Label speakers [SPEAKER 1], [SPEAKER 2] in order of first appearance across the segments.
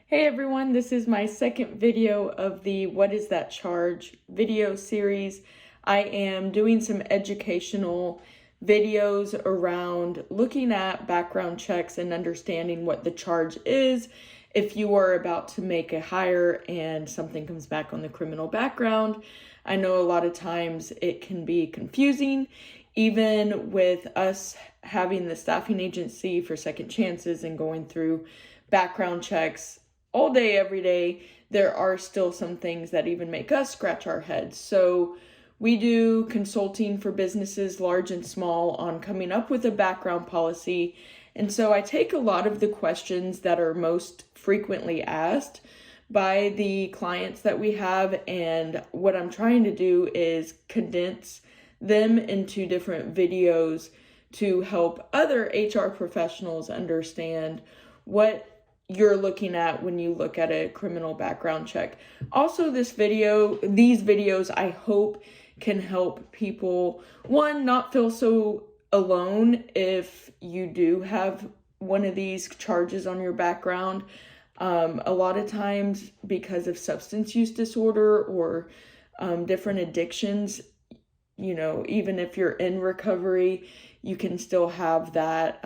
[SPEAKER 1] Hey everyone, this is my second video of the What is that charge video series. I am doing some educational videos around looking at background checks and understanding what the charge is if you are about to make a hire and something comes back on the criminal background. I know a lot of times it can be confusing, even with us having the staffing agency for second chances and going through background checks all day, every day. There are still some things that even make us scratch our heads. So we do consulting for businesses large and small on coming up with a background policy. And so I take a lot of the questions that are most frequently asked by the clients that we have, and what I'm trying to do is condense them into different videos to help other HR professionals understand what you're looking at when you look at a criminal background check. Also, these videos, I hope can help people, one, not feel so alone if you do have one of these charges on your background. A lot of times because of substance use disorder or different addictions, even if you're in recovery, you can still have that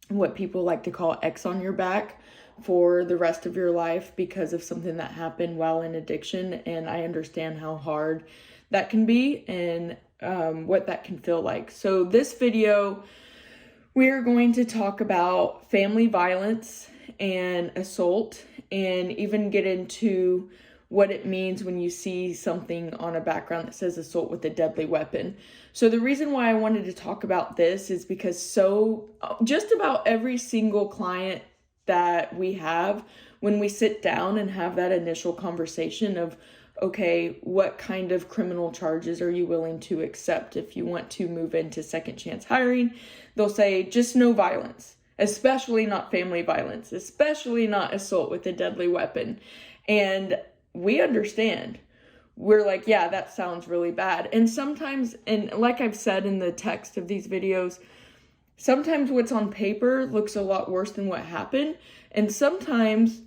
[SPEAKER 1] what people like to call X on your back for the rest of your life because of something that happened while in addiction. And I understand how hard that can be and what that can feel like. So this video, we are going to talk about family violence and assault, and even get into what it means when you see something on a background that says assault with a deadly weapon. So the reason why I wanted to talk about this is because just about every single client that we have, when we sit down and have that initial conversation of, okay, what kind of criminal charges are you willing to accept if you want to move into second chance hiring, they'll say just no violence, especially not family violence, especially not assault with a deadly weapon. And we understand. We're like, yeah, that sounds really bad. And sometimes, and like I've said in the text of these videos, sometimes what's on paper looks a lot worse than what happened. And sometimes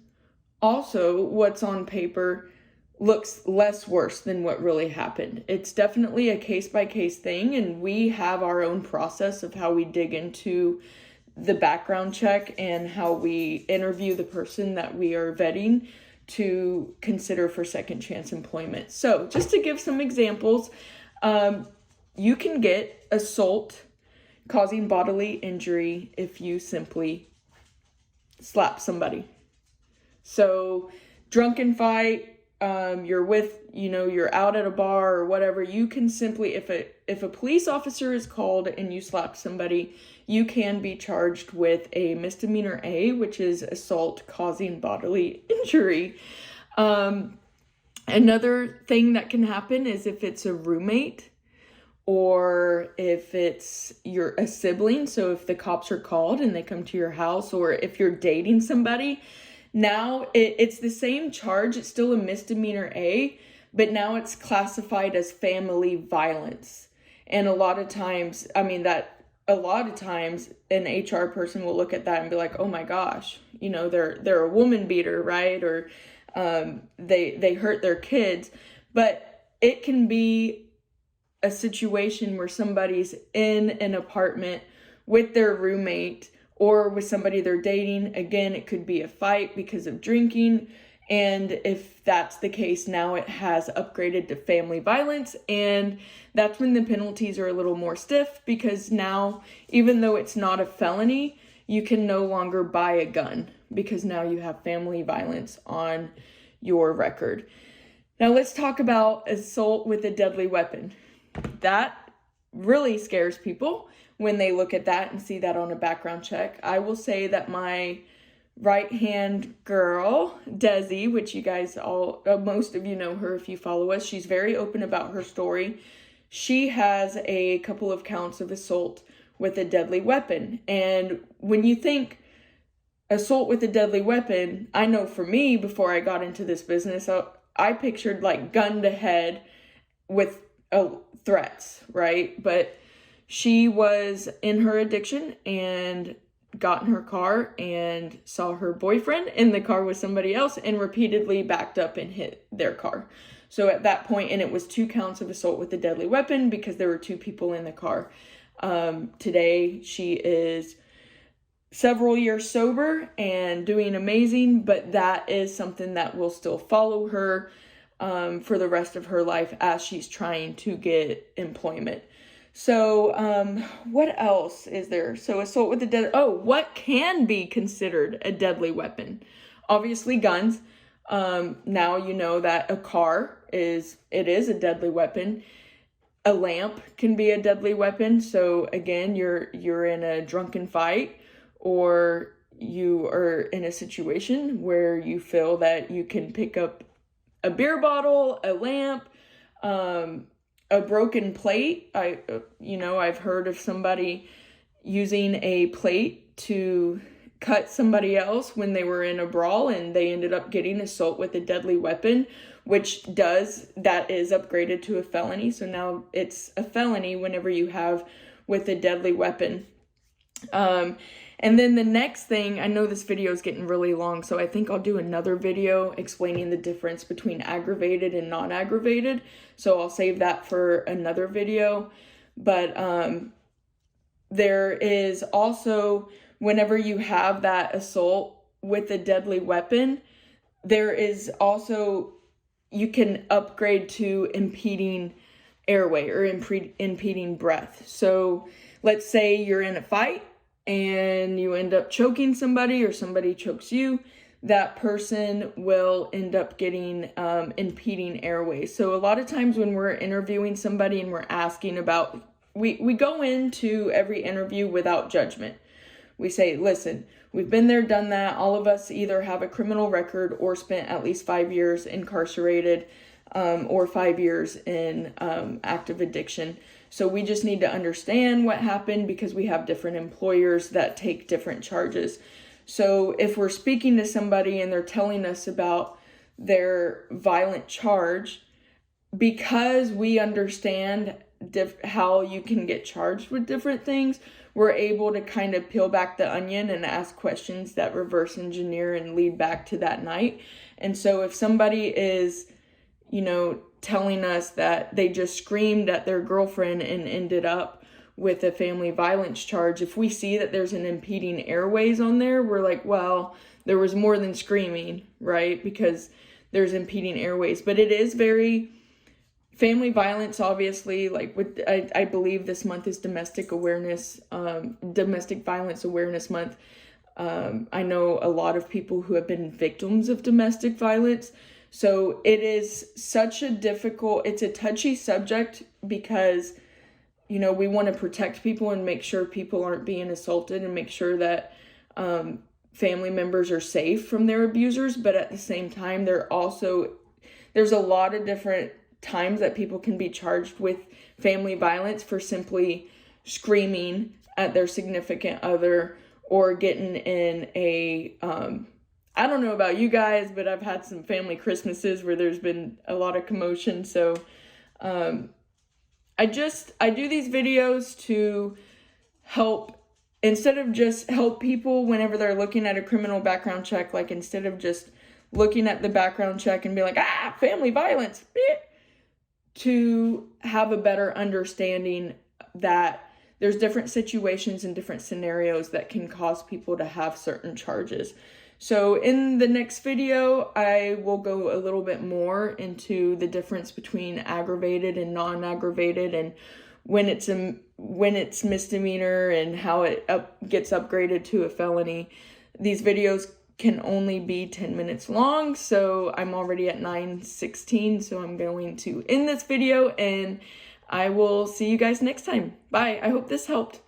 [SPEAKER 1] also what's on paper looks less worse than what really happened. It's definitely a case-by-case thing, and we have our own process of how we dig into the background check and how we interview the person that we are vetting to consider for second chance employment. So just to give some examples, you can get assault causing bodily injury if you simply slap somebody. So drunken fight, you're out at a bar or whatever, you can simply, if a police officer is called and you slap somebody, you can be charged with a misdemeanor A, which is assault causing bodily injury. Another thing that can happen is if it's a roommate or if it's a sibling. So if the cops are called and they come to your house, or if you're dating somebody, now it's the same charge. It's still a misdemeanor A, but now it's classified as family violence. And a lot of times an HR person will look at that and be like, oh my gosh, they're a woman beater, right? Or they hurt their kids. But it can be a situation where somebody's in an apartment with their roommate or with somebody they're dating. Again, it could be a fight because of drinking. And if that's the case, now it has upgraded to family violence. And that's when the penalties are a little more stiff, because now, even though it's not a felony, you can no longer buy a gun because now you have family violence on your record. Now let's talk about assault with a deadly weapon. That really scares people when they look at that and see that on a background check. I will say that my right-hand girl, Desi, which you guys most of you know her if you follow us, she's very open about her story. She has a couple of counts of assault with a deadly weapon. And when you think assault with a deadly weapon, I know for me, before I got into this business, I pictured like gun to head with threats, right? But she was in her addiction and got in her car and saw her boyfriend in the car with somebody else and repeatedly backed up and hit their car. So at that point, and it was 2 counts of assault with a deadly weapon because there were 2 people in the car. Today, she is several years sober and doing amazing, but that is something that will still follow her for the rest of her life as she's trying to get employment. So what else is there? So assault with a what can be considered a deadly weapon? Obviously guns. Now you know that a car is a deadly weapon. A lamp can be a deadly weapon. So again, you're in a drunken fight, or you are in a situation where you feel that you can pick up a beer bottle, a lamp, a broken plate. I've heard of somebody using a plate to cut somebody else when they were in a brawl, and they ended up getting assault with a deadly weapon, that is upgraded to a felony. So now it's a felony whenever you have with a deadly weapon. And then the next thing, I know this video is getting really long, so I think I'll do another video explaining the difference between aggravated and non-aggravated. So I'll save that for another video. But there is also, whenever you have that assault with a deadly weapon, there is also, you can upgrade to impeding airway or impeding breath. So let's say you're in a fight and you end up choking somebody, or somebody chokes you, that person will end up getting impeding airway. So a lot of times when we're interviewing somebody and we're asking about, we go into every interview without judgment. We say, listen, we've been there, done that. All of us either have a criminal record or spent at least 5 years incarcerated, or 5 years in active addiction. So we just need to understand what happened, because we have different employers that take different charges. So if we're speaking to somebody and they're telling us about their violent charge, because we understand how you can get charged with different things, we're able to kind of peel back the onion and ask questions that reverse engineer and lead back to that night. And so if somebody is, telling us that they just screamed at their girlfriend and ended up with a family violence charge, if we see that there's an impeding airways on there, we're like, well, there was more than screaming, right? Because there's impeding airways. But it is very family violence, obviously, like I believe this month is domestic violence awareness month. I know a lot of people who have been victims of domestic violence. So it is it's a touchy subject, because, we want to protect people and make sure people aren't being assaulted and make sure that family members are safe from their abusers. But at the same time, there's a lot of different times that people can be charged with family violence for simply screaming at their significant other, or getting in a, I don't know about you guys, but I've had some family Christmases where there's been a lot of commotion. So I do these videos to instead of just help people whenever they're looking at a criminal background check, like instead of just looking at the background check and be like, family violence, to have a better understanding that there's different situations and different scenarios that can cause people to have certain charges. So in the next video, I will go a little bit more into the difference between aggravated and non-aggravated, and when it's misdemeanor and how it gets upgraded to a felony. These videos can only be 10 minutes long, so I'm already at 9:16, so I'm going to end this video, and I will see you guys next time. Bye. I hope this helped.